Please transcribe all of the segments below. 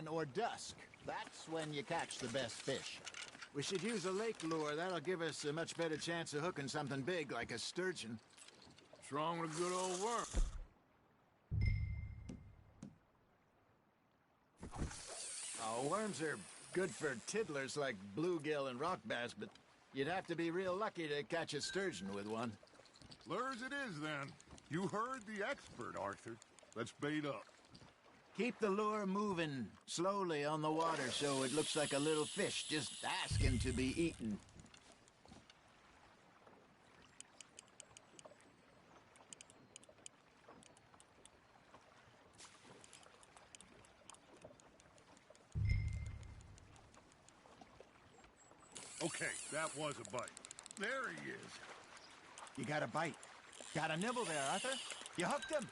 dawn or dusk. That's when you catch the best fish. We should use a lake lure. That'll give us a much better chance of hooking something big like a sturgeon. What's wrong with a good old worm? Oh, worms are good for tiddlers like bluegill and rock bass, but you'd have to be real lucky to catch a sturgeon with one. Lures it is, then. You heard the expert, Arthur. Let's bait up. Keep the lure moving slowly on the water so it looks like a little fish just asking to be eaten. Okay, that was a bite. There he is. You got a bite. Got a nibble there, Arthur. You hooked him.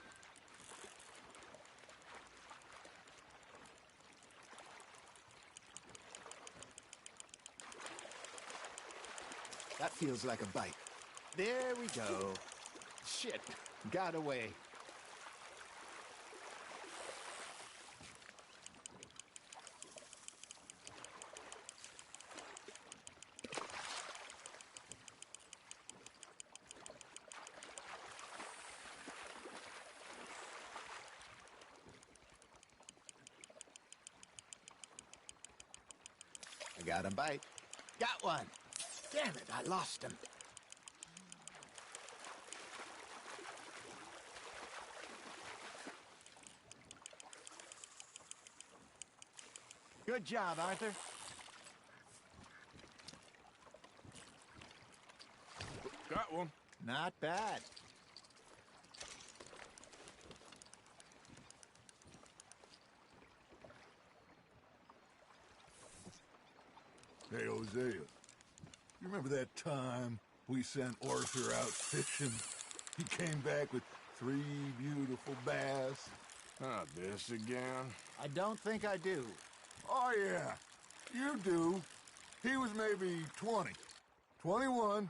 That feels like a bite. There we go. Shit, got away. I got a bite. Got one. Damn it, I lost him. Good job, Arthur. Got one. Not bad. Hey, Hosea. You remember that time we sent Arthur out fishing? He came back with 3 beautiful bass. Not this again. I don't think I do. Oh, yeah. You do. He was maybe 20. 21.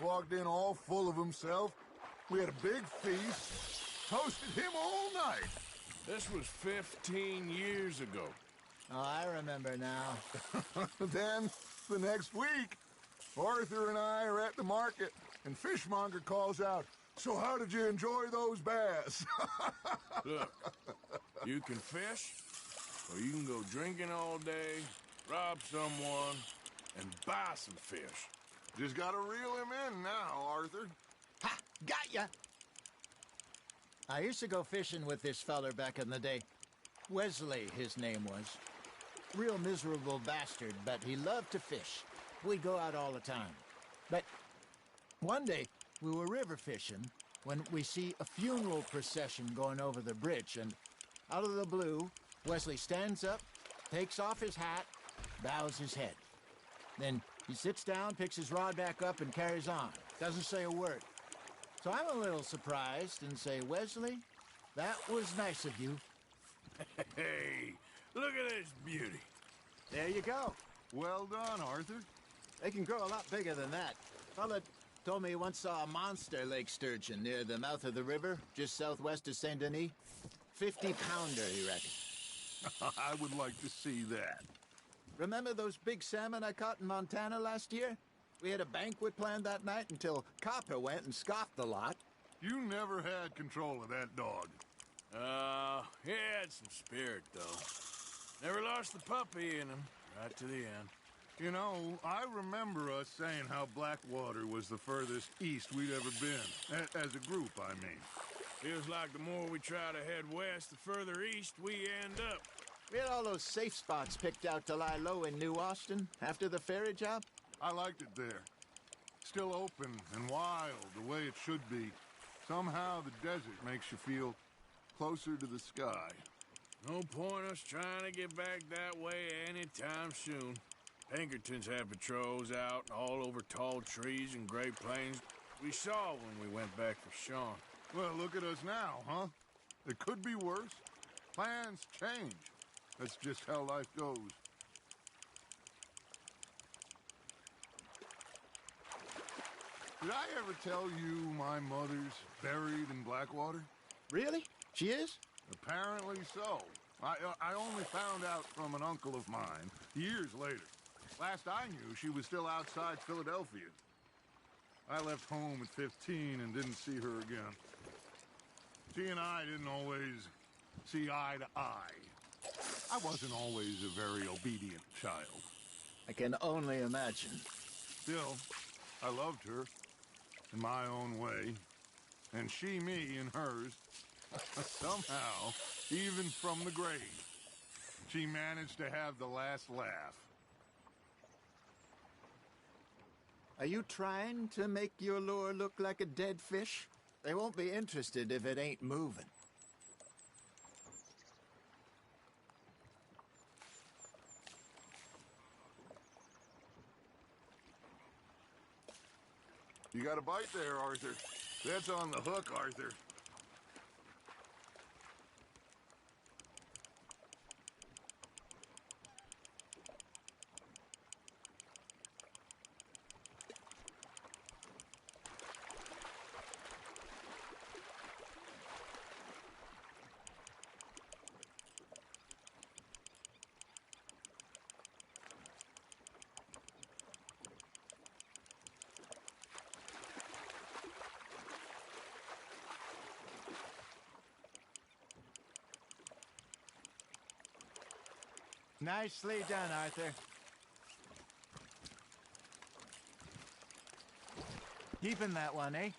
Walked in all full of himself. We had a big feast. Toasted him all night. This was 15 years ago. Oh, I remember now. Then, the next week, Arthur and I are at the market, and Fishmonger calls out, "So how did you enjoy those bass?" Look, you can fish, or you can go drinking all day, rob someone, and buy some fish. Just gotta reel him in now, Arthur. Ha! Got ya! I used to go fishing with this feller back in the day. Wesley, his name was. Real miserable bastard, but he loved to fish. We'd go out all the time. But one day, we were river fishing when we see a funeral procession going over the bridge, and out of the blue, Wesley stands up, takes off his hat, bows his head. Then he sits down, picks his rod back up, and carries on. Doesn't say a word. So I'm a little surprised and say, "Wesley, that was nice of you." Hey, look at this beauty. There you go. Well done, Arthur. They can grow a lot bigger than that. Fella told me he once saw a monster lake sturgeon near the mouth of the river, just southwest of Saint Denis. 50-pounder, he reckoned. I would like to see that. Remember those big salmon I caught in Montana last year? We had a banquet planned that night until Copper went and scoffed the lot. You never had control of that dog. He had some spirit, though. Never lost the puppy in him, right to the end. You know, I remember us saying how Blackwater was the furthest east we'd ever been. As a group, I mean. Feels like the more we try to head west, the further east we end up. We had all those safe spots picked out to lie low in New Austin after the ferry job. I liked it there. Still open and wild, the way it should be. Somehow the desert makes you feel closer to the sky. No point us trying to get back that way anytime soon. Pinkertons had patrols out all over tall trees and Great Plains. We saw when we went back for Sean. Well, look at us now, huh? It could be worse. Plans change. That's just how life goes. Did I ever tell you my mother's buried in Blackwater? Really? She is? Apparently so. I only found out from an uncle of mine years later. Last I knew, she was still outside Philadelphia. I left home at 15 and didn't see her again. She and I didn't always see eye to eye. I wasn't always a very obedient child. I can only imagine. Still, I loved her in my own way, and she me in hers. Somehow, even from the grave, she managed to have the last laugh. Are you trying to make your lure look like a dead fish? They won't be interested if it ain't moving. You got a bite there, Arthur. That's on the hook, Arthur. Nicely done, Arthur. Keeping that one, eh?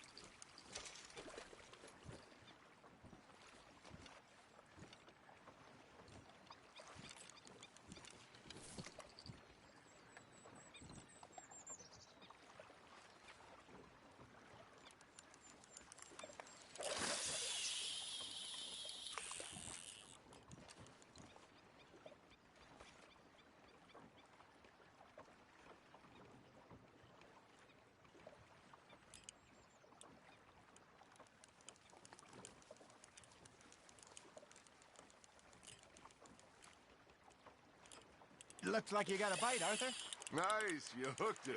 Looks like you got a bite, Arthur. Nice, you hooked him.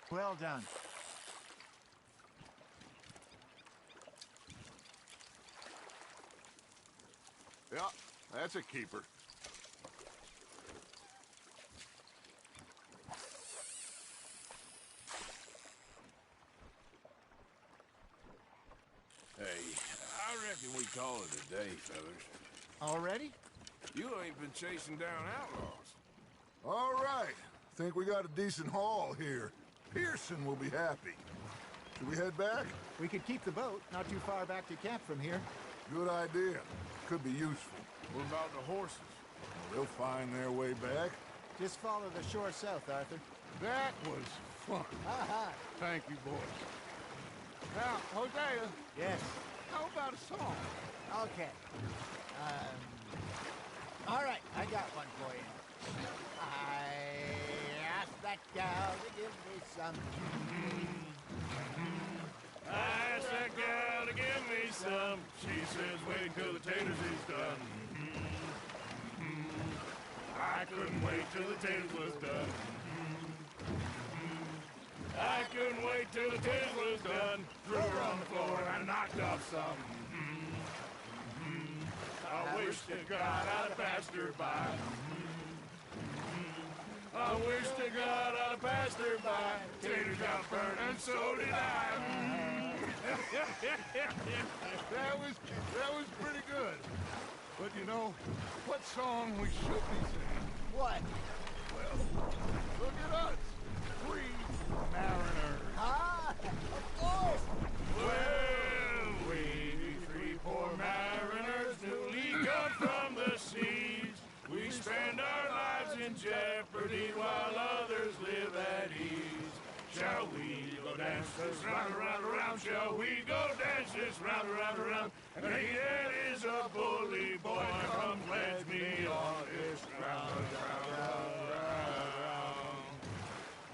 Well done. Yeah, that's a keeper. Hey, I reckon we call it a day, fellas. Already? You ain't been chasing down outlaws. All right. Think we got a decent haul here. Pearson will be happy. Should we head back? We could keep the boat not too far back to camp from here. Good idea. Could be useful. What about the horses? They'll find their way back. Just follow the shore south, Arthur. That was fun. Aha! Thank you, boys. Now, Hosea, Yes. how about a song? Okay. All right, I got one for you. I asked that gal to give me some. I asked that gal to give me some. She says wait till the taters is done. I couldn't wait till the taters was done. I couldn't wait till the taters was done. Threw her on the floor and I knocked off some. I wish to God I'd have passed her by. I wish to God I'd have passed her by. Taters got burned and so did I. That was pretty good. But you know, what song we should be singing? What? Well, look at us. Free mariners. Ah! Well, we three poor mariners newly come from the seas. We spend our lives in jeopardy while others live at ease. Shall we go dance this round, around, around? Shall we go dance this round, around, around? And he that is a bully boy, come pledge me on this round, round, round, round.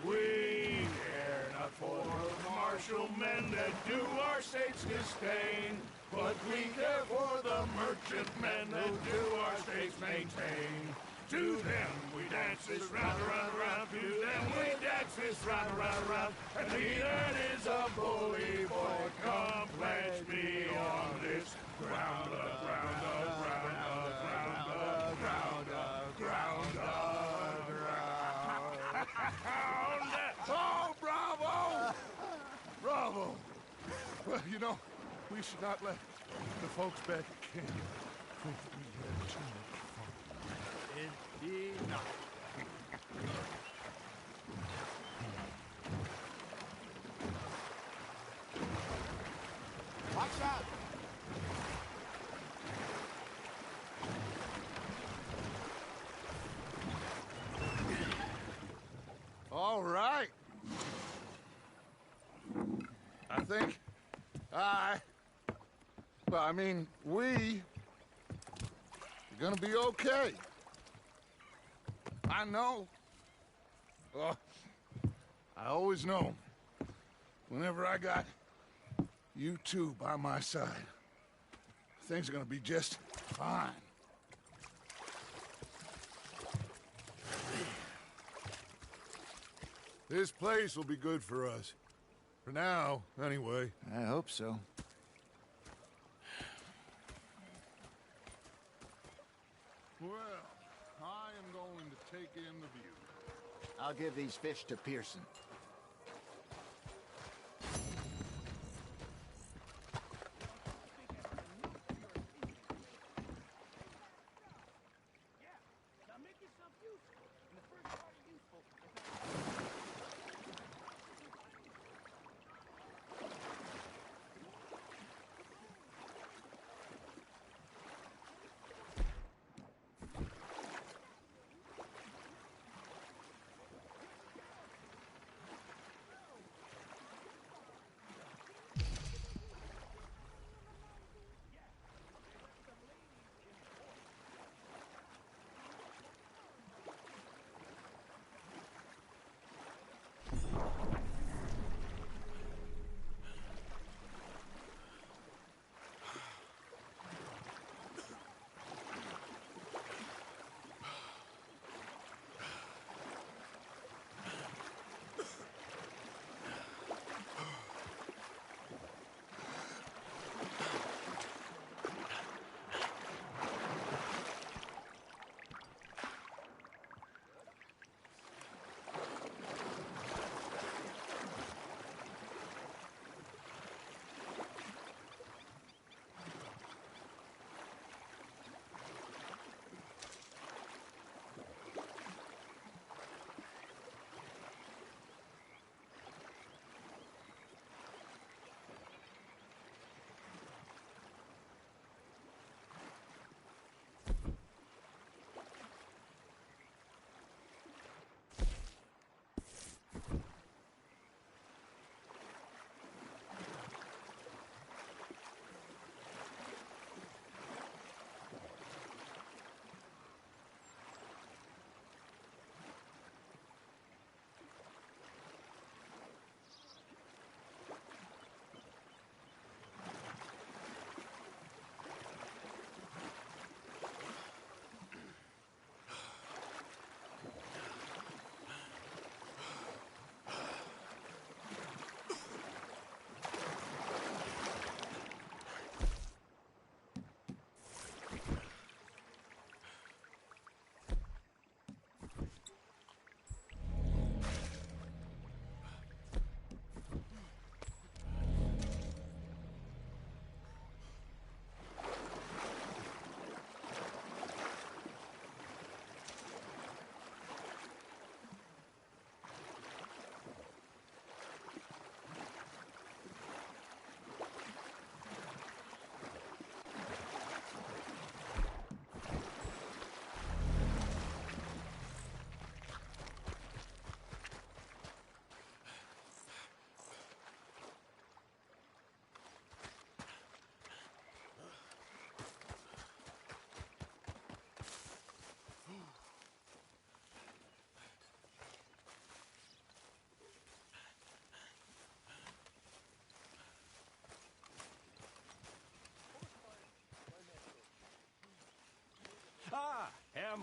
We care not for the martial men that do our states disdain, but we care for the merchant men that do our states maintain. To them we dance this round, around, around. To them we dance this round, around, around. And he that is a bully boy, come pledge me on this ground up, ground up, ground up, ground up, ground up, ground up, ground up. Oh, bravo! Bravo! Well, you know, we should not let the folks back at camp think that we had too much fun. Indeed not. Watch out! All right. I think we are gonna be okay. I know. I always know. Whenever I got you two by my side, things are gonna be just fine. This place will be good for us. For now, anyway. I hope so. Well, I am going to take in the view. I'll give these fish to Pearson.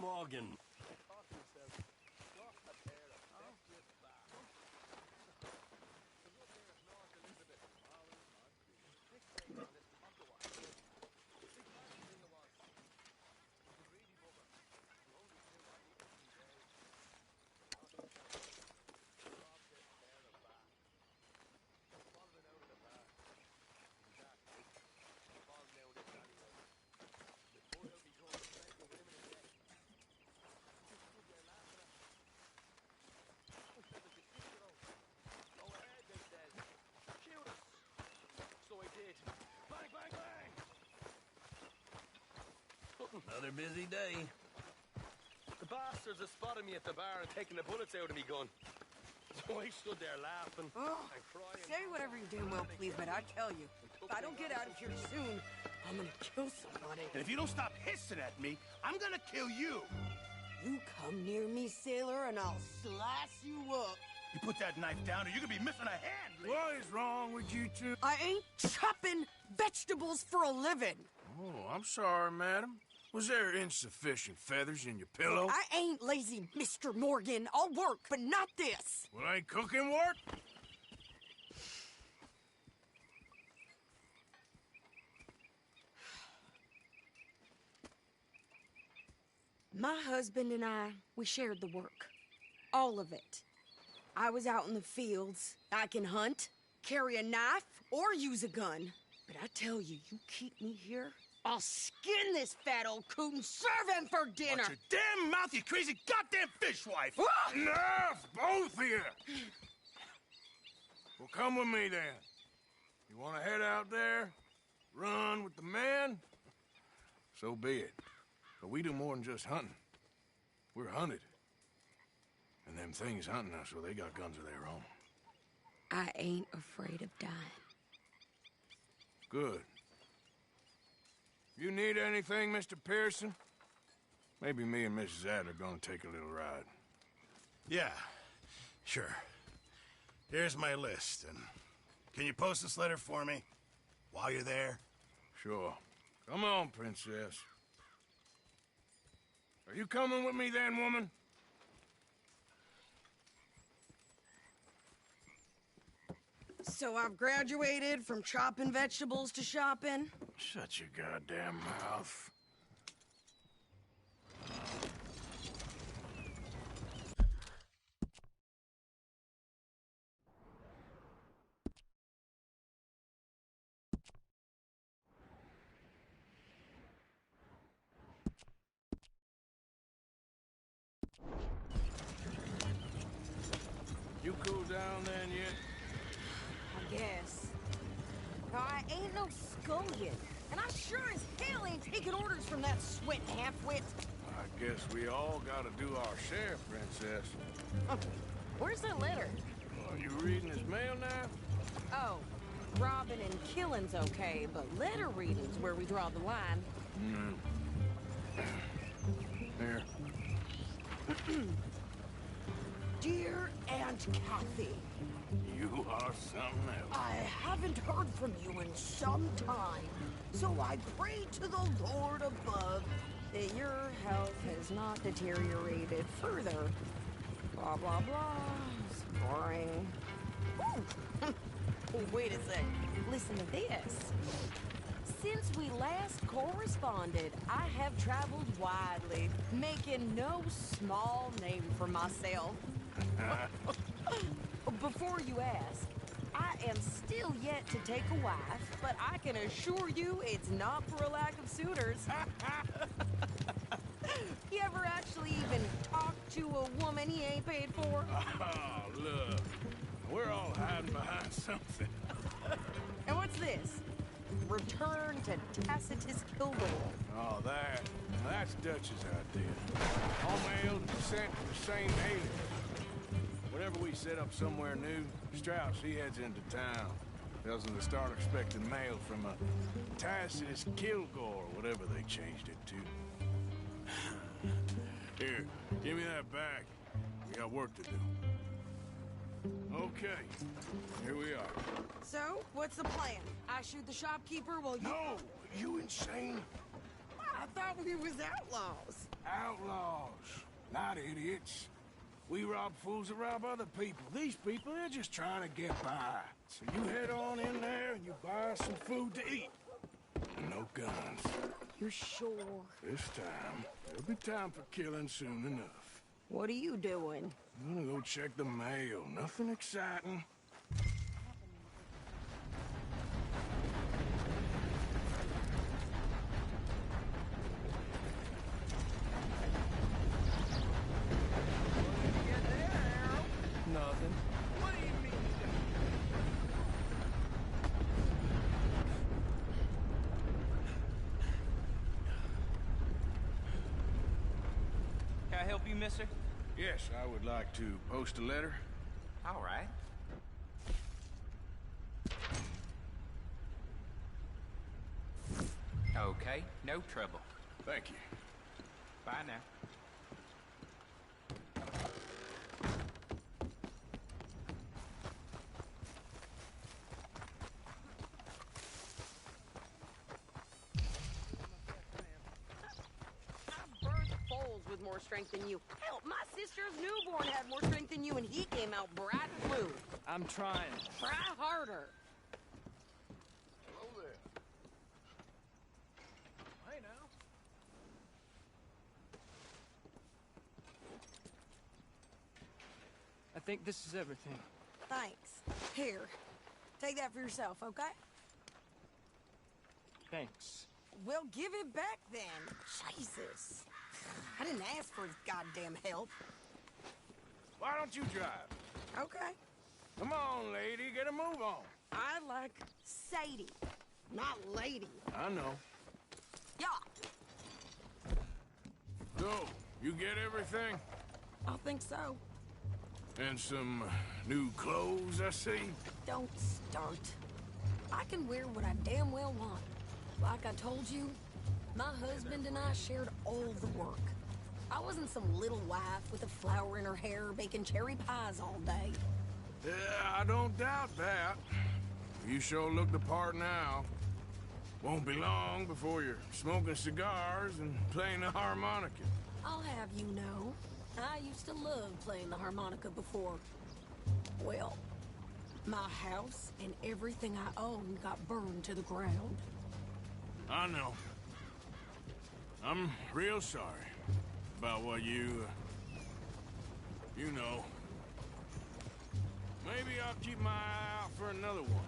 Morgan. Another busy day. The bastards have spotted me at the bar and taken the bullets out of me gun. So I stood there laughing and crying. Say whatever you damn well please, but I tell you, if I don't get out of here soon, I'm gonna kill somebody. And if you don't stop hissing at me, I'm gonna kill you. You come near me, sailor, and I'll slice you up. You put that knife down or you're gonna be missing a hand. What is wrong with you two? I ain't chopping vegetables for a living. Oh, I'm sorry, madam. Was there insufficient feathers in your pillow? I ain't lazy, Mr. Morgan. I'll work, but not this. Well, ain't cooking work? My husband and I, we shared the work. All of it. I was out in the fields. I can hunt, carry a knife, or use a gun. But I tell you, you keep me here, I'll skin this fat old coot and serve him for dinner. Watch your damn mouth, you crazy goddamn fishwife! Enough, both of you! Well, come with me, then. You want to head out there? Run with the men? So be it. But we do more than just hunting. We're hunted. And them things hunting us, so they got guns of their own. I ain't afraid of dying. Good. You need anything, Mr. Pearson? Maybe me and Mrs. Ad are gonna take a little ride. Yeah, sure. Here's my list, and can you post this letter for me while you're there? Sure. Come on, princess. Are you coming with me then, woman? So I've graduated from chopping vegetables to shopping? Shut your goddamn mouth. You cool down then yet? I guess. I ain't no scullion, and I sure as hell ain't taking orders from that sweat half-wit. I guess we all gotta do our share, princess. Where's that letter? Are you reading his mail now? Oh, robbing and killing's okay, but letter reading's where we draw the line. Here. Dear Aunt Kathy, You are something else. I haven't heard from you in some time, so I pray to the Lord above that your health has not deteriorated further. Blah, blah, blah. Boring. Ooh. Wait a sec. Listen to this. Since we last corresponded, I have traveled widely, making no small name for myself. Before you ask, I am still yet to take a wife, but I can assure you it's not for a lack of suitors. You ever actually even talk to a woman he ain't paid for? Oh, look. We're all hiding behind something. And what's this? Return to Tacitus Kilgore. Oh, that's Dutch's idea. All mail sent to the same alias. Whenever we set up somewhere new, Strauss, he heads into town. Tells them to start expecting mail from a Tacitus Kilgore, whatever they changed it to. Here, give me that back. We got work to do. Okay, here we are. So, what's the plan? I shoot the shopkeeper while you... No! You insane? I thought we was outlaws. Outlaws, not idiots. We rob fools that rob other people. These people, they're just trying to get by. So you head on in there and you buy us some food to eat. And no guns. You're sure? This time, there'll be time for killing soon enough. What are you doing? I'm gonna go check the mail. Nothing exciting. Nothing. What do you mean? Can I help you, mister? Yes, I would like to post a letter. All right. Okay, no trouble. Thank you. Bye now. With more strength than you. Hell, my sister's newborn had more strength than you, and he came out bright and blue. I'm trying. Try harder. Hello there. Hey now. I think this is everything. Thanks. Here, take that for yourself, okay? Thanks. Well, give it back then. Jesus. I didn't ask for his goddamn help. Why don't you drive? Okay. Come on, lady, get a move on. I like Sadie, not lady. I know. Yeah, So, you get everything? I think so. And some new clothes, I see? Don't start. I can wear what I damn well want. Like I told you, my husband and I shared all the work. I wasn't some little wife with a flower in her hair baking cherry pies all day. Yeah, I don't doubt that. You sure look the part now. Won't be long before you're smoking cigars and playing the harmonica. I'll have you know, I used to love playing the harmonica before. Well, my house and everything I owned got burned to the ground. I know. I'm real sorry about what you know. Maybe I'll keep my eye out for another one.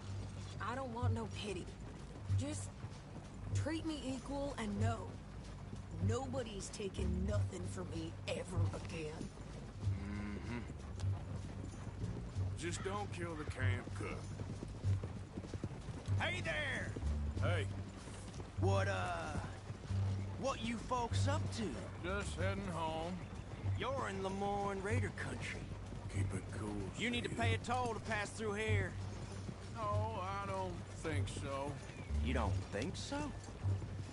I don't want no pity. Just treat me equal and know nobody's taking nothing from me ever again. Just don't kill the camp cook. Hey there! Hey, What you folks up to? just heading home. You're in Lemoyne Raider country. Keep it cool. You need to Sadie. pay a toll to pass through here. No, I don't think so. You don't think so?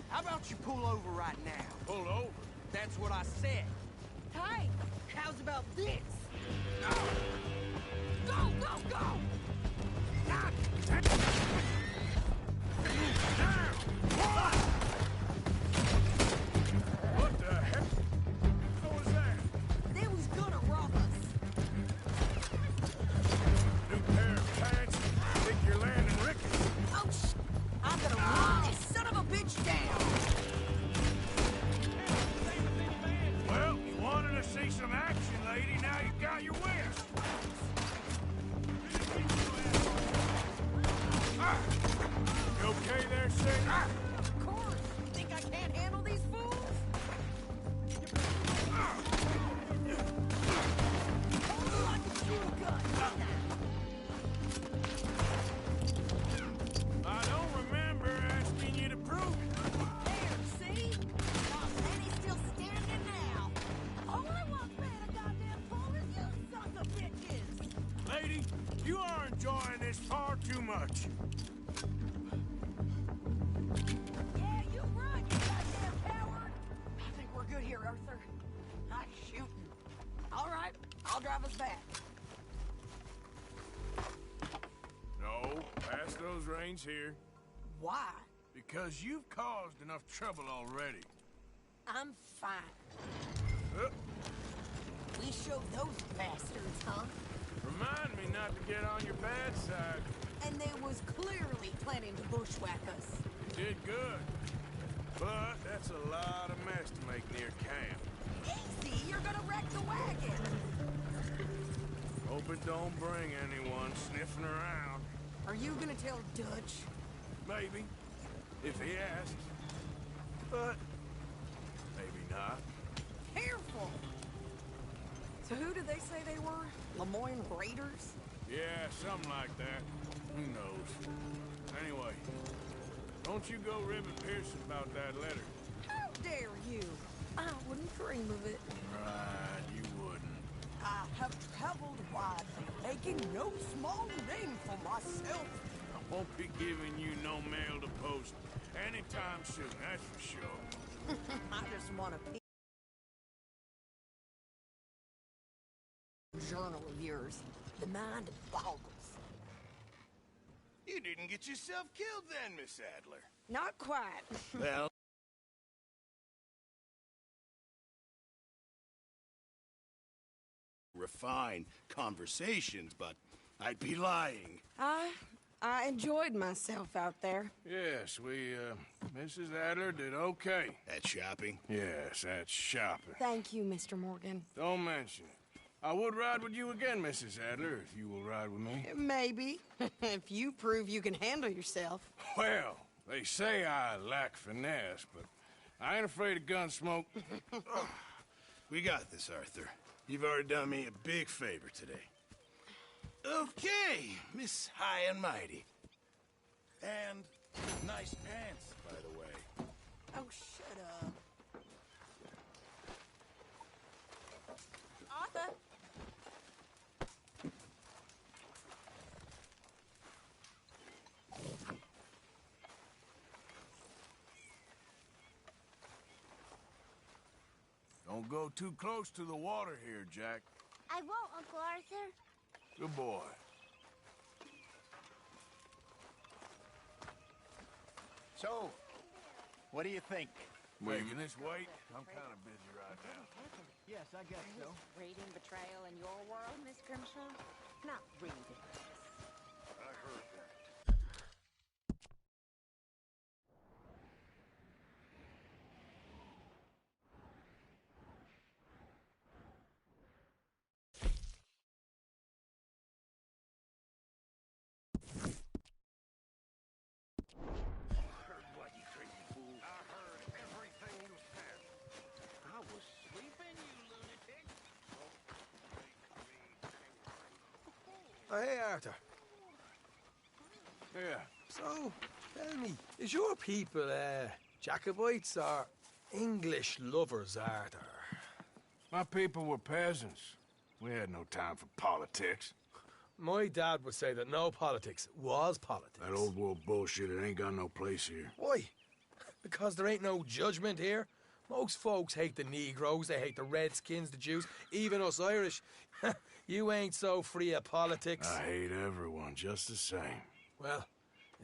How about you pull over right now? Pull over. That's what I said. Hey, how's about this? Go, go, go! God damn. Down! What the heck? What was that? They was gonna rob us. New pair of pants? Think you're landing rickets? Oh, I'm gonna run this son of a bitch down. Well, you wanted to see some action, lady. Now you got your wish. You okay there, Sadie? Of course. You think I can't handle these fools? Oh, I can shoot a gun. I don't remember asking you to prove it. There, see? And he's still standing now. All I want playing a goddamn fool is you sons of bitches. Lady, you are enjoying this far too much. Yeah, you run, you goddamn coward. I think we're good here, Arthur. Not shooting. All right, I'll drive us back. No, pass those reins here. Why? Because you've caused enough trouble already. I'm fine. We showed those bastards, huh? Remind me not to get on your bad side. And they was clearly planning to bushwhack us. You did good. But that's a lot of mess to make near camp. Easy, you're gonna wreck the wagon. Hope it don't bring anyone sniffing around. Are you gonna tell Dutch? Maybe, if he asks. But maybe not. Careful! So who did they say they were? Lemoyne Raiders? Yeah, something like that. Who knows? Anyway, don't you go ribbing Pearson about that letter. How dare you? I wouldn't dream of it. Right, you wouldn't. I have traveled widely, making no small name for myself. I won't be giving you no mail to post anytime soon, that's for sure. I just want a journal of yours. The mind boggles. You didn't get yourself killed then, Miss Adler. Not quite. Well... refine conversations, but I'd be lying. I enjoyed myself out there. Yes, Mrs. Adler did okay. At shopping? Yes, that's shopping. Thank you, Mr. Morgan. Don't mention it. I would ride with you again, Mrs. Adler, if you will ride with me. Maybe. If you prove you can handle yourself. Well, they say I lack finesse, but I ain't afraid of gun smoke. We got this, Arthur. You've already done me a big favor today. Okay, Miss High and Mighty. And nice pants, by the way. Oh, shut up. Arthur? Don't go too close to the water here, Jack. I won't, Uncle Arthur. Good boy. So, what do you think? Making this wait? I'm kind of busy right now. Yes, I guess so. Raiding betrayal in your world, Miss Grimshaw? Not really. I heard that. Oh, hey, Arthur. Yeah. So, tell me, is your people, Jacobites or English lovers, Arthur? My people were peasants. We had no time for politics. My dad would say that no politics was politics. That old world bullshit, it ain't got no place here. Why? Because there ain't no judgment here. Most folks hate the Negroes, they hate the Redskins, the Jews, even us Irish. You ain't so free of politics. I hate everyone just the same. Well,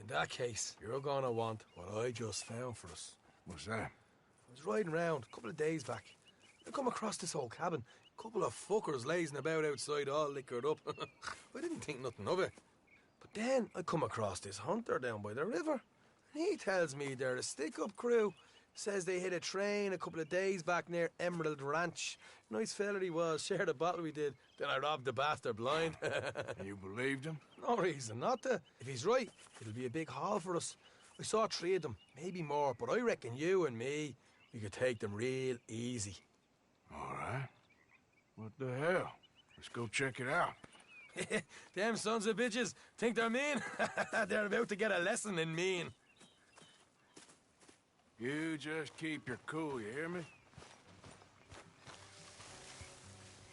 in that case, you're gonna want what I just found for us. What's that? I was riding around a couple of days back. I come across this old cabin. A couple of fuckers lazing about outside all liquored up. I didn't think nothing of it. But then I come across this hunter down by the river. And he tells me they're a stick-up crew. Says they hit a train a couple of days back near Emerald Ranch. Nice fella he was, shared a bottle we did. Then I robbed the bastard blind. You believed him? No reason not to. If he's right, it'll be a big haul for us. I saw 3 of them, maybe more, but I reckon you and me, we could take them real easy. All right. What the hell? Let's go check it out. Them sons of bitches think they're mean. They're about to get a lesson in mean. You just keep your cool, you hear me?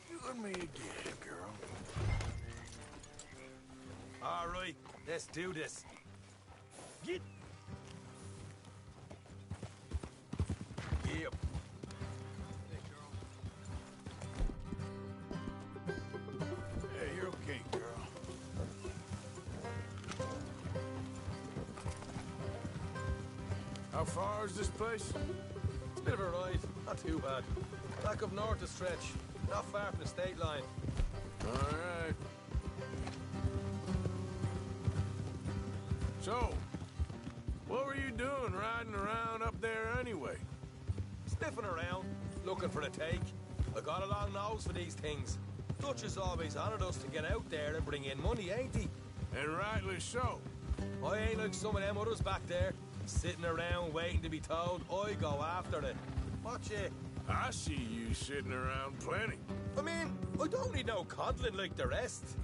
You and me again, girl. All right, let's do this. Get. Yep. Hey, you're okay, girl. How far is this place? Bit of a ride, not too bad. Back up north a stretch, not far from the state line. All right. So, what were you doing riding around up there anyway? Sniffing around, looking for a take. I got a long nose for these things. Dutch has always honoured us to get out there and bring in money, ain't he? And rightly so. I ain't like some of them others back there, sitting around waiting to be told I go after it. Watch it. I see you sitting around plenty. I mean, I don't need no coddling like the rest.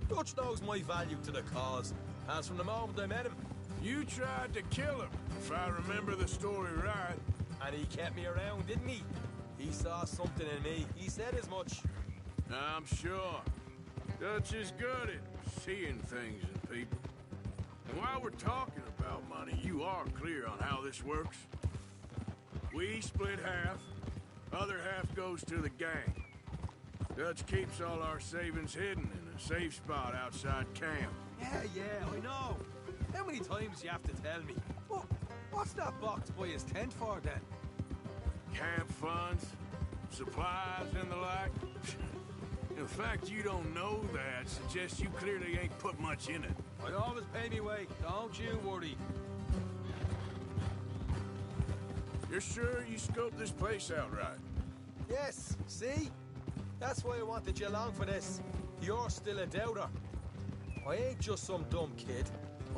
Dutch knows my value to the cause, as from the moment I met him. You tried to kill him, if I remember the story right. And he kept me around, didn't he? He saw something in me. He said as much. I'm sure. Dutch is good at seeing things in people. And while we're talking about money, you are clear on how this works? We split half, other half goes to the gang. Dutch keeps all our savings hidden in a safe spot outside camp. Yeah, I know. How many times do you have to tell me? What's that box by his tent for, then? Camp funds, supplies, and the like. The fact you don't know that suggests you clearly ain't put much in it. I always pay me way, don't you worry. You're sure you scoped this place out right? Yes, see? That's why I wanted you along for this. You're still a doubter. I ain't just some dumb kid.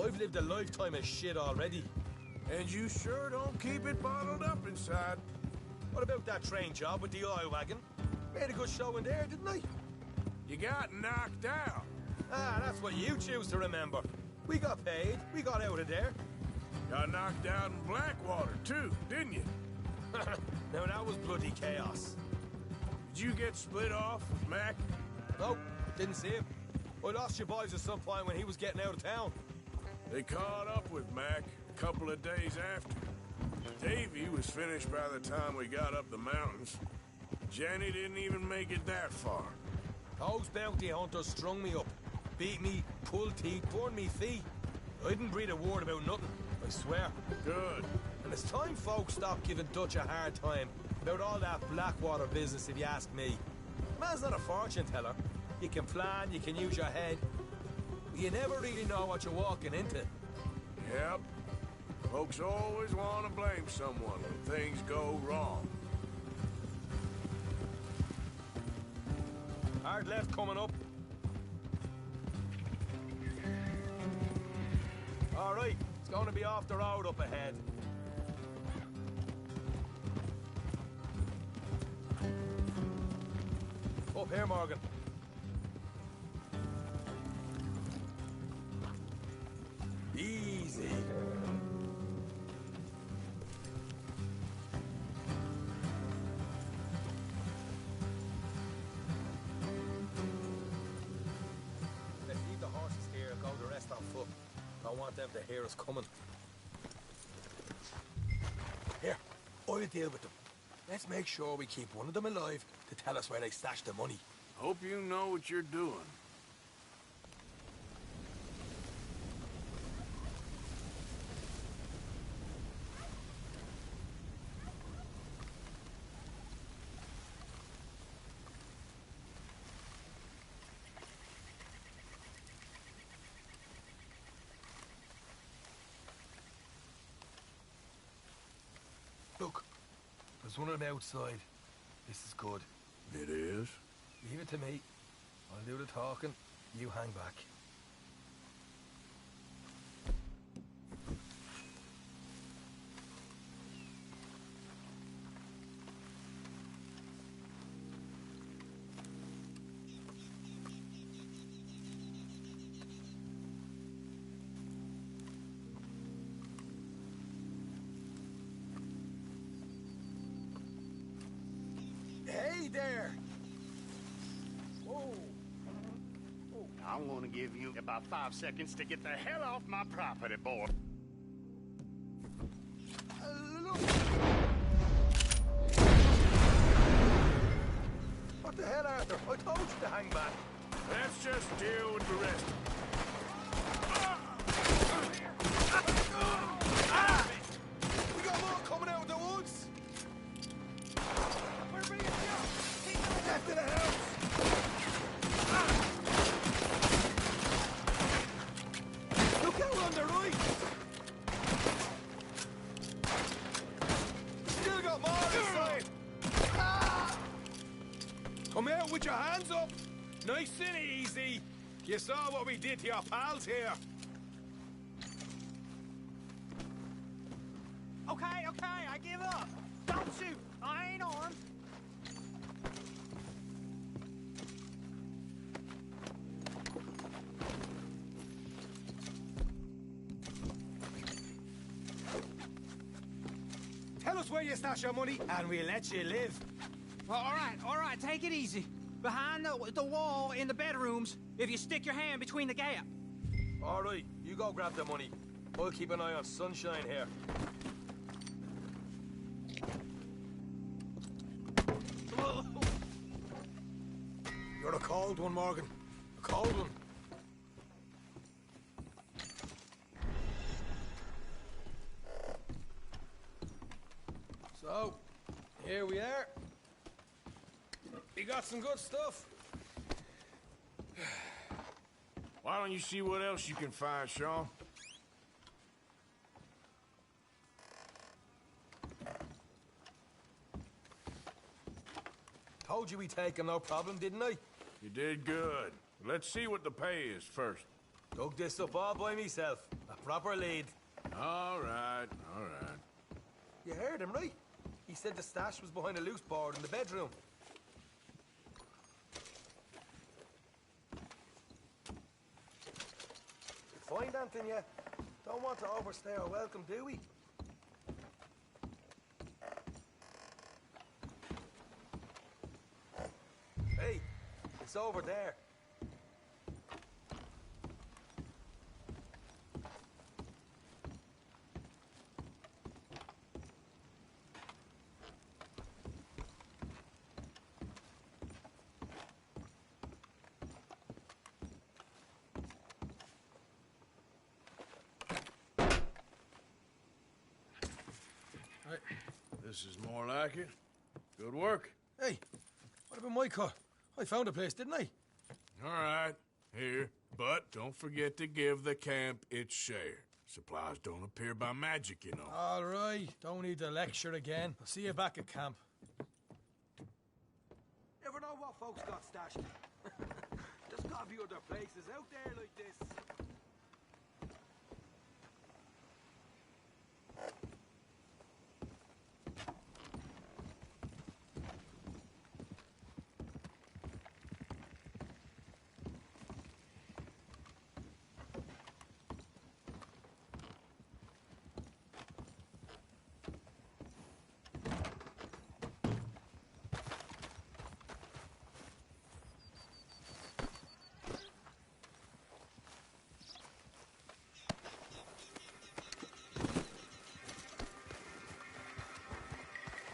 I've lived a lifetime of shit already. And you sure don't keep it bottled up inside. What about that train job with the oil wagon? Made a good show in there, didn't I? You got knocked out. Ah, that's what you choose to remember. We got paid. We got out of there. Got knocked out in Blackwater, too, didn't you? Now, that was bloody chaos. Did you get split off with Mac? Nope, didn't see him. I lost your boys at some point when he was getting out of town. They caught up with Mac a couple of days after. Davy was finished by the time we got up the mountains. Jenny didn't even make it that far. Those bounty hunters strung me up, beat me, pulled teeth, burned me feet. I didn't breathe a word about nothing, I swear. Good. And it's time folks stopped giving Dutch a hard time about all that Blackwater business, if you ask me. Man's not a fortune teller. You can plan, you can use your head, but you never really know what you're walking into. Yep. Folks always want to blame someone when things go wrong. Hard left coming up. All right, it's going to be off the road up ahead. Up here, Morgan. Easy. Let's leave the horses here and go the rest on foot. Don't want them to hear us coming. Here, I'll deal with them. Let's make sure we keep one of them alive to tell us where they stashed the money. Hope you know what you're doing. Look, there's one of them outside. This is good. It is? Leave it to me. I'll do the talking. You hang back. Hey there! I'm gonna give you about 5 seconds to get the hell off my property, boy. What the hell, Arthur? I told you to hang back. Let's just deal with the rest. We got more coming out of the woods. with your hands up. Nice and easy. You saw what we did to your pals here. Okay, I give up. Don't shoot. I ain't armed. Tell us where you stash your money, and we'll let you live. All right, take it easy. Behind the wall in the bedrooms, if you stick your hand between the gap. All right, you go grab the money. I'll keep an eye on Sunshine here. You're a cold one, Morgan. A cold one. So, here we are. We got some good stuff. Why don't you see what else you can find, Sean? Told you we'd take him, no problem, didn't I? You did good. Let's see what the pay is first. Dug this up all by myself. A proper lead. All right. You heard him, right? He said the stash was behind a loose board in the bedroom. Fine, Anthony. Don't want to overstay our welcome, do we? Hey, it's over there. This is more like it. Good work. Hey, what about my car? I found a place, didn't I? All right, here. But don't forget to give the camp its share. Supplies don't appear by magic, you know. All right, don't need to lecture again. I'll see you back at camp. Never know what folks got stashed. There's gotta be other places out there like this.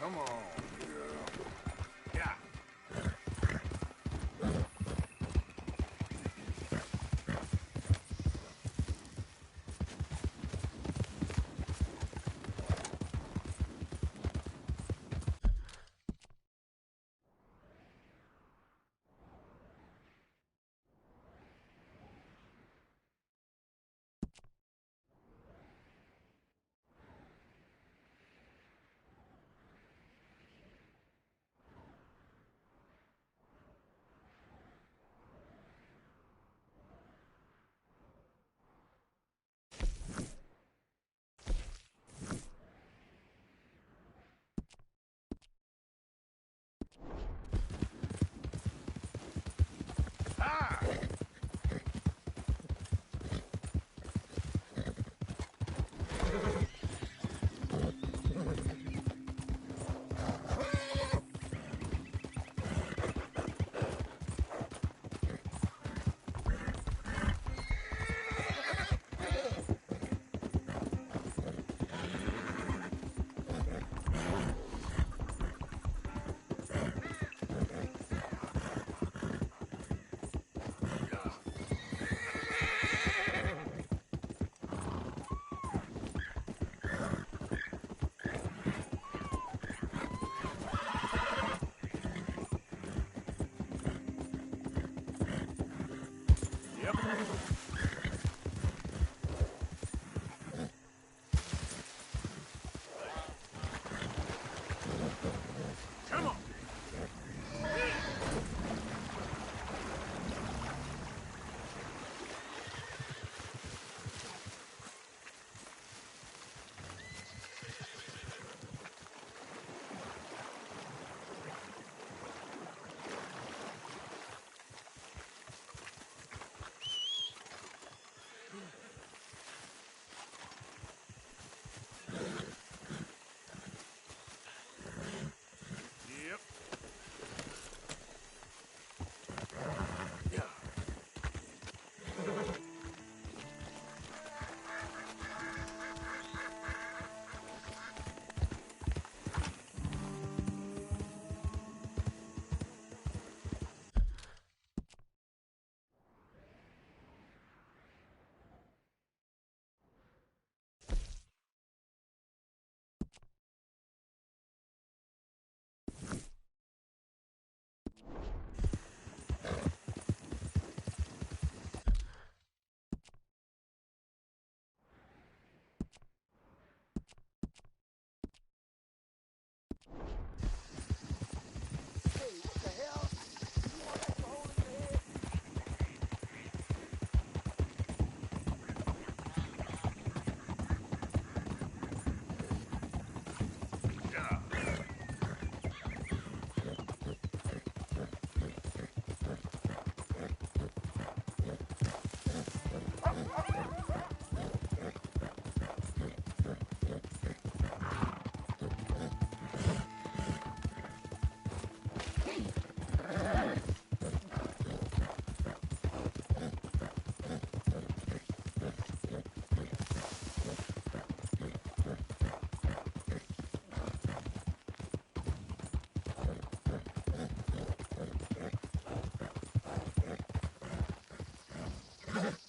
Come on, girl. Yeah.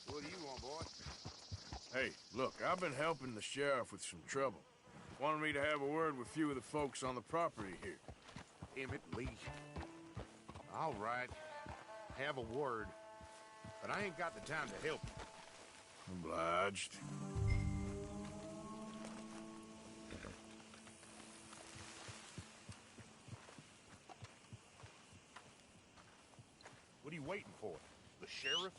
What do you want, boy? Hey, look, I've been helping the sheriff with some trouble. Wanted me to have a word with a few of the folks on the property here. Emmett Lee. All right. Have a word. But I ain't got the time to help you. Obliged. What are you waiting for? The sheriff?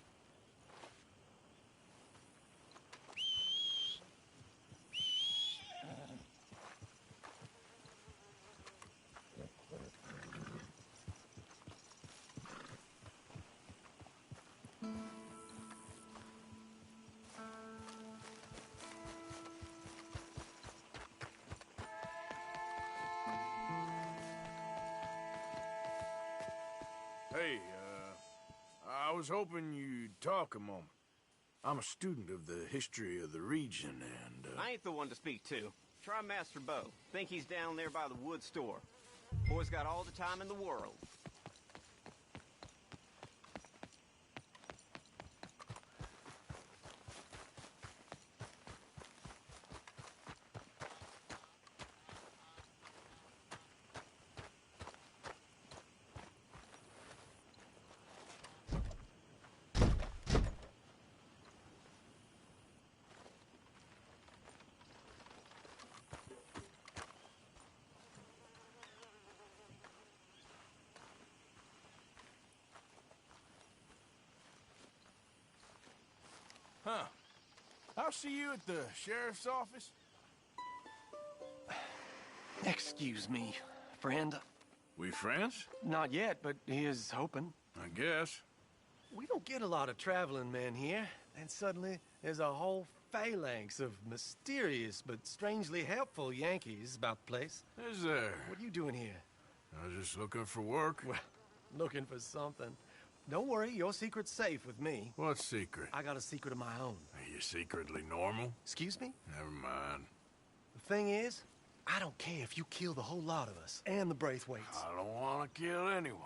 Hey, I was hoping you'd talk a moment. I'm a student of the history of the region, and, I ain't the one to speak to. Try Master Bo. Think he's down there by the wood store. Boy's got all the time in the world. Huh. I'll see you at the sheriff's office. Excuse me, friend. We friends? Not yet, but he is hoping. I guess. We don't get a lot of traveling men here, and suddenly there's a whole phalanx of mysterious but strangely helpful Yankees about the place. Is there? What are you doing here? I was just looking for work. Well, looking for something. Don't worry, your secret's safe with me. What secret? I got a secret of my own. Are you secretly normal? Excuse me? Never mind. The thing is, I don't care if you kill the whole lot of us, and the Braithwaites. I don't want to kill anyone.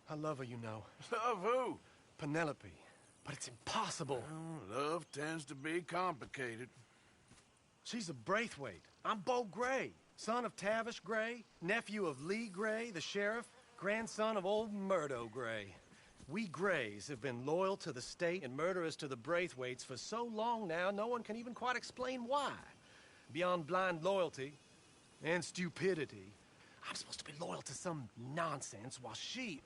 I love her, you know. Love who? Penelope. But it's impossible. Well, love tends to be complicated. She's a Braithwaite. I'm Bo Gray, son of Tavish Gray, nephew of Lee Gray, the sheriff, grandson of old Murdo Gray. We Grays have been loyal to the state and murderous to the Braithwaites for so long now, no one can even quite explain why. Beyond blind loyalty and stupidity, I'm supposed to be loyal to some nonsense while she's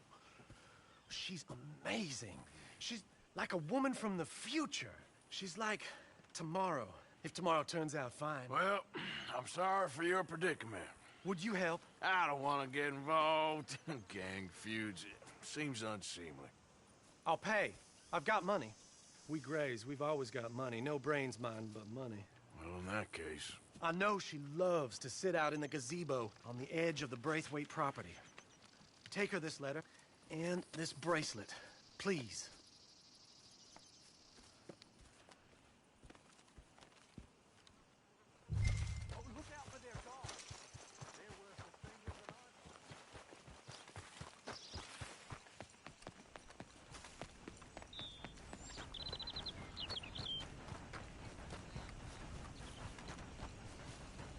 amazing. She's like a woman from the future. She's like tomorrow, if tomorrow turns out fine. Well, I'm sorry for your predicament. Would you help? I don't want to get involved. Gang feuds. Seems unseemly. I'll pay. I've got money. We Grays, we've always got money. No brains, mind, but money. Well, in that case... I know she loves to sit out in the gazebo on the edge of the Braithwaite property. Take her this letter and this bracelet, please.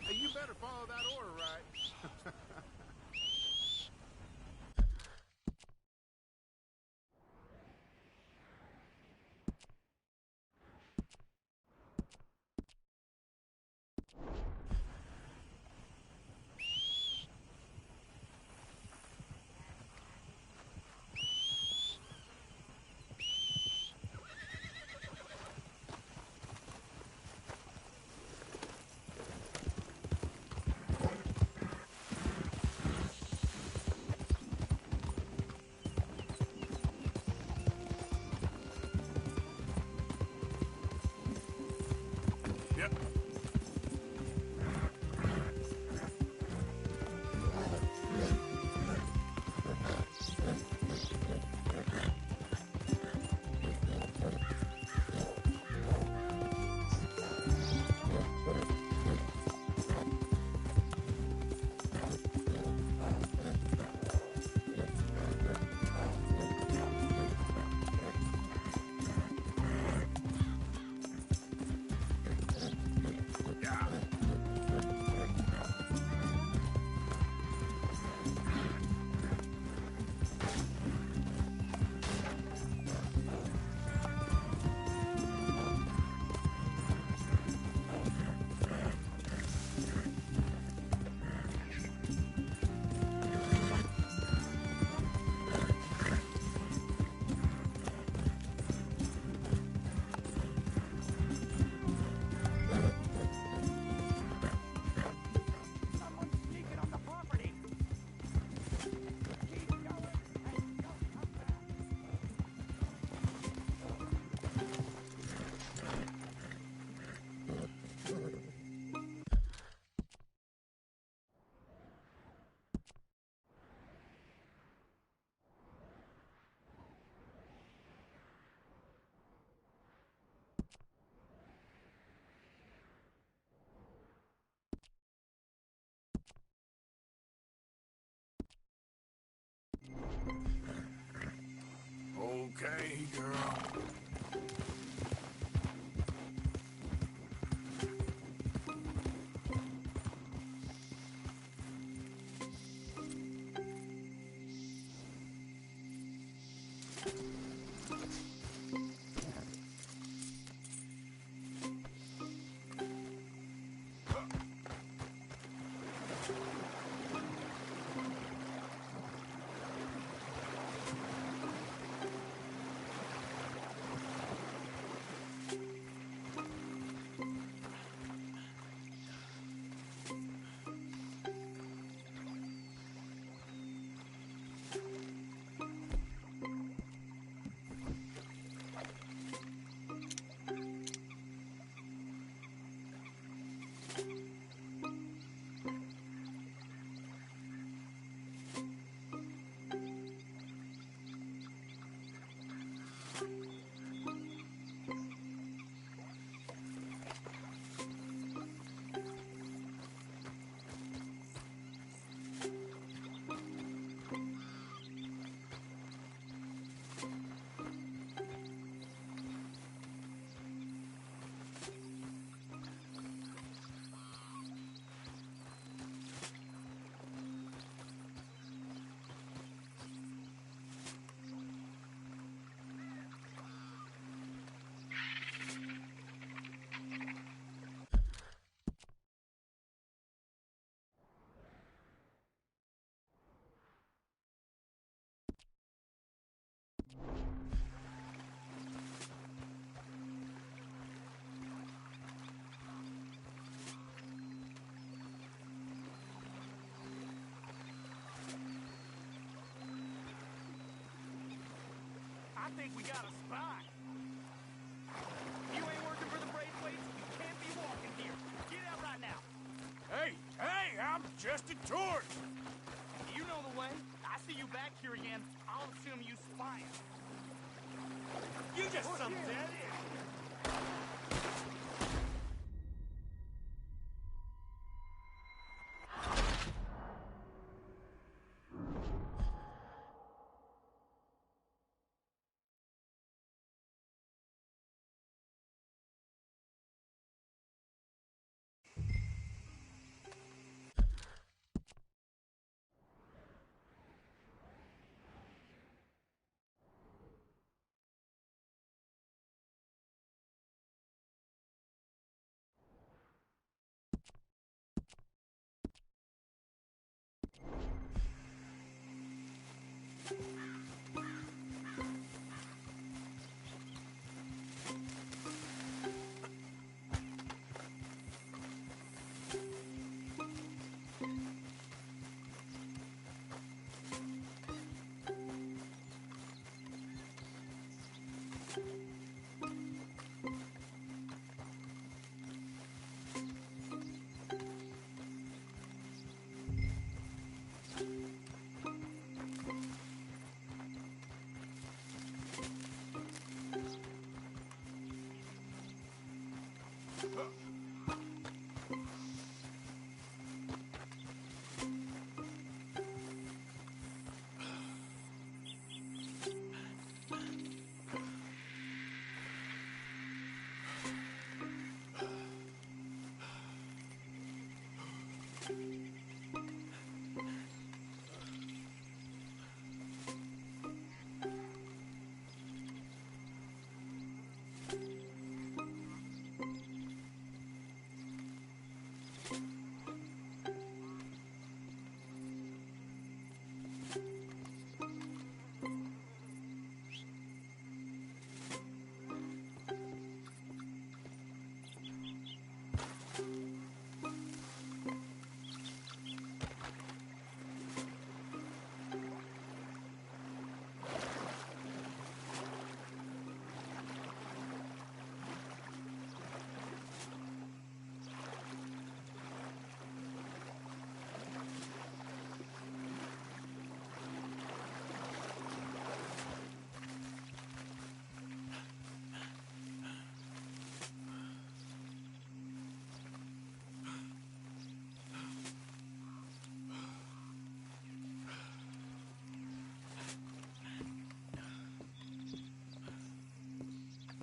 Hey, you better follow that I think we got a spot. You ain't working for the Braithwaites, you can't be walking here. Get out right now. Hey, I'm just a tourist. You know the way. I see you back here again. I'll assume you spying. You just some dead end.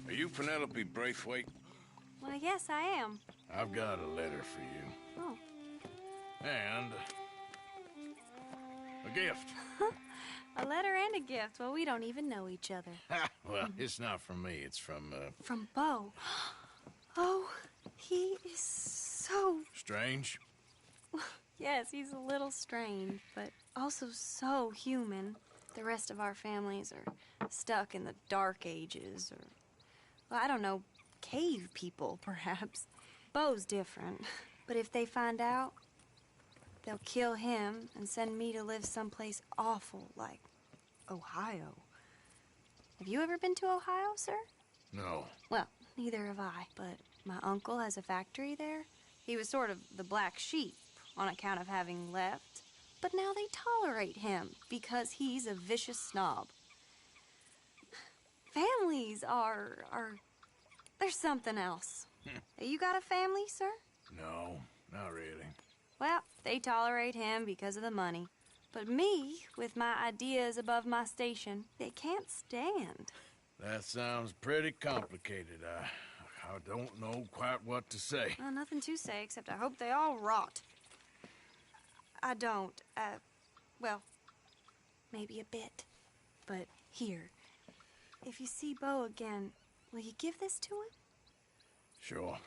Are you Penelope Braithwaite? Well, yes, I am. I've got a letter for you. Oh. And a gift. A letter and a gift. Well, we don't even know each other. Well, it's not from me. It's from, From Bo. Oh, he is so... Strange? Yes, he's a little strange, but also so human. The rest of our families are stuck in the Dark Ages, or... Well, I don't know, cave people, perhaps. Bo's different. But if they find out, they'll kill him and send me to live someplace awful, like Ohio. Have you ever been to Ohio, sir? No. Well, neither have I, but my uncle has a factory there. He was sort of the black sheep on account of having left. But now they tolerate him because he's a vicious snob. Families are there's something else. You got a family, sir? No, not really. Well, they tolerate him because of the money. But me, with my ideas above my station, they can't stand. That sounds pretty complicated. I don't know quite what to say. Well, nothing to say, except I hope they all rot. I don't. Well, maybe a bit. But here, if you see Bo again, will you give this to him? Sure.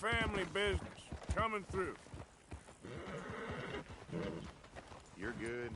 family business. Coming through. You're good.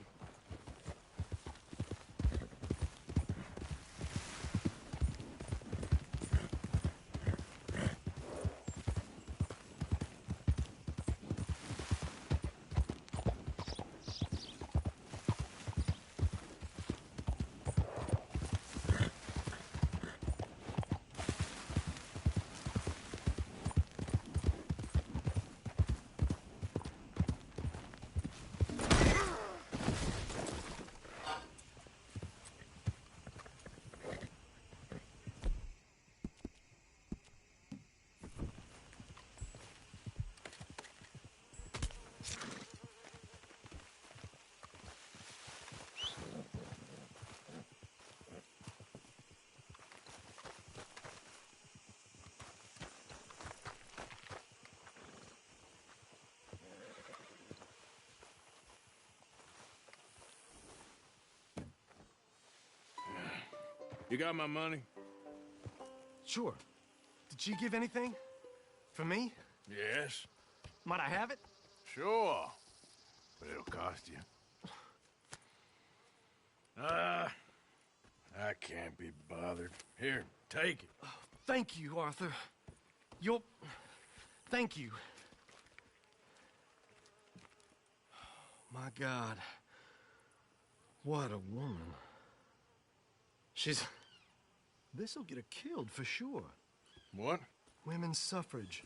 You got my money? Sure. Did she give anything? For me? Yes. Might I have it? Sure. But it'll cost you. I can't be bothered. Here, take it. Oh, thank you, Arthur. You're... Thank you. My God. What a woman. She's... This'll get her killed for sure. What? Women's suffrage.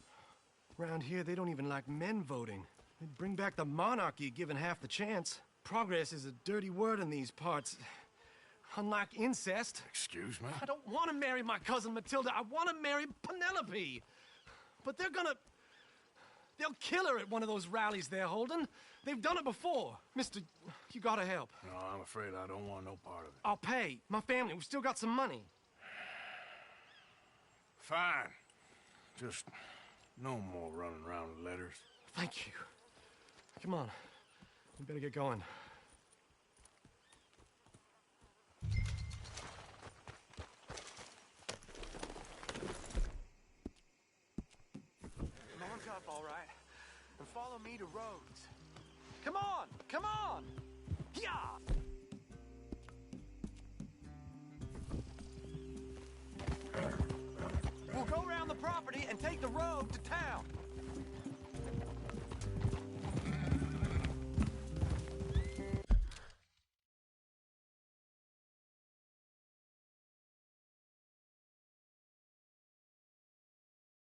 Around here, they don't even like men voting. They'd bring back the monarchy given half the chance. Progress is a dirty word in these parts. Unlike incest. Excuse me? I don't want to marry my cousin Matilda. I want to marry Penelope. But they're gonna... They'll kill her at one of those rallies they're holding. They've done it before. Mister, you gotta help. No, I'm afraid I don't want no part of it. I'll pay. My family, we've still got some money. Fine. Just no more running around with letters. Thank you. Come on. We better get going. Arms up, all right? And follow me to Rhodes. Come on! Come on! Yeah! We'll go around the property and take the road to town.